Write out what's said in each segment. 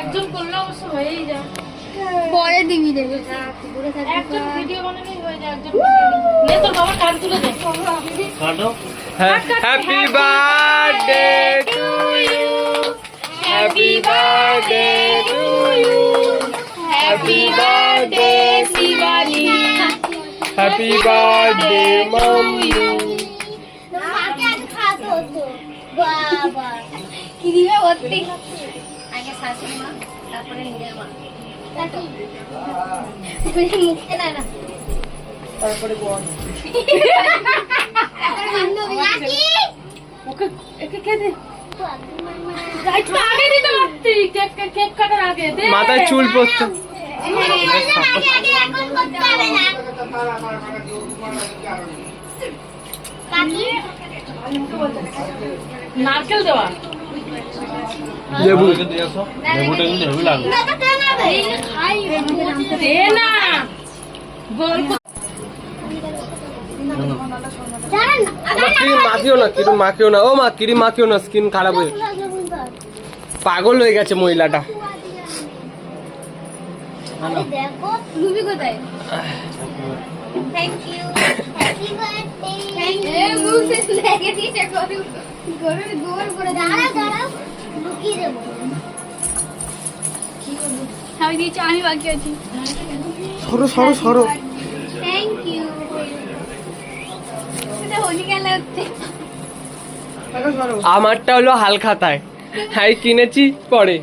একজন করলে অবশ্য হয়েই যায়। পরে দিবি দেবে একজন ভিডিও বানালেই হয়ে যায়, একজন নে তোর বাবা কান তুলে দে। কাটো। Happy birthday to you, happy birthday to you, happy birthday Shivani, happy birthday mummy. মাকে আজ খাওয়াতে হতো বাবা কি দিবে ভর্তি আগে শাশুড়ি মা তারপরে নিজের মা মুখে না না তারপরে বল ওকে একে কে দে একটু আগে দিতে পারতি, কেক কাটার আগে দে। মাথায় চুল পড়ছে। নারকেল দেওয়া লেবু দিয়ে আসো। লেবুটা কিন্তু হেভি লাগবে। দে না গোল ক্রিম মাখিও না, ক্রিম মাখিও না, ও মা ক্রিম মাখিও না, স্কিন খারাপ হয়ে পাগল হয়ে গেছে মহিলাটা। দেখো রুবি কোথায় thank you happy birthday thank you মুখে লেগে দিয়েছে গরু গোল করে দাঁড়াও লুকিয়ে দেব আমি দিয়েছি আমি বাকি আছি সরো সরো সরো। থ্যাংক ইউ এটা হোলি খেলা হচ্ছে আমারটা হলো হালখাতায়, হ্যাঁ কিনেছি পরে।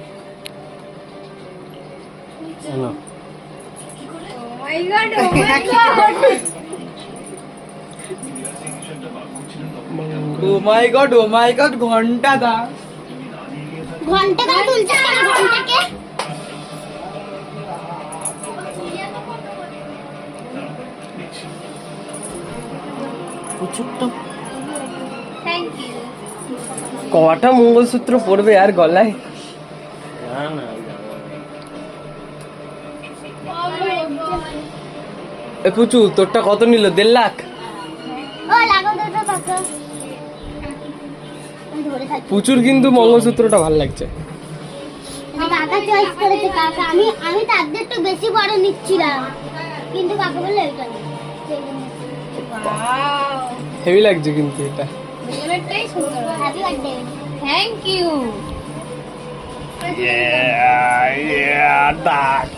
হ্যালো। মাই গড ও মাই গড ও মাই গড, ও মাই গড, ঘন্টা দা ঘন্টা কেন তুলছে কেন ঘন্টাকে থ্যাংক ইউ কটা মঙ্গলসূত্র পরবে আর গলায়? না না এ পুচু তোরটা কত নিল? 1.5 লাখ। ও লাগো তো কাকা আমি ধরে থাকি পুচুর কিন্তু মঙ্গলসূত্রটা ভালো লাগছে। কাকা চয়েস করেছে কাকা আমি তাদের একটু বেশি বড় নিচ্ছিলাম কিন্তু কাকা বললে এটা হেভি লাগছে কিন্তু এটা। বেলুনটাই সুন্দর happy birthday thank you Yeah, yeah, that.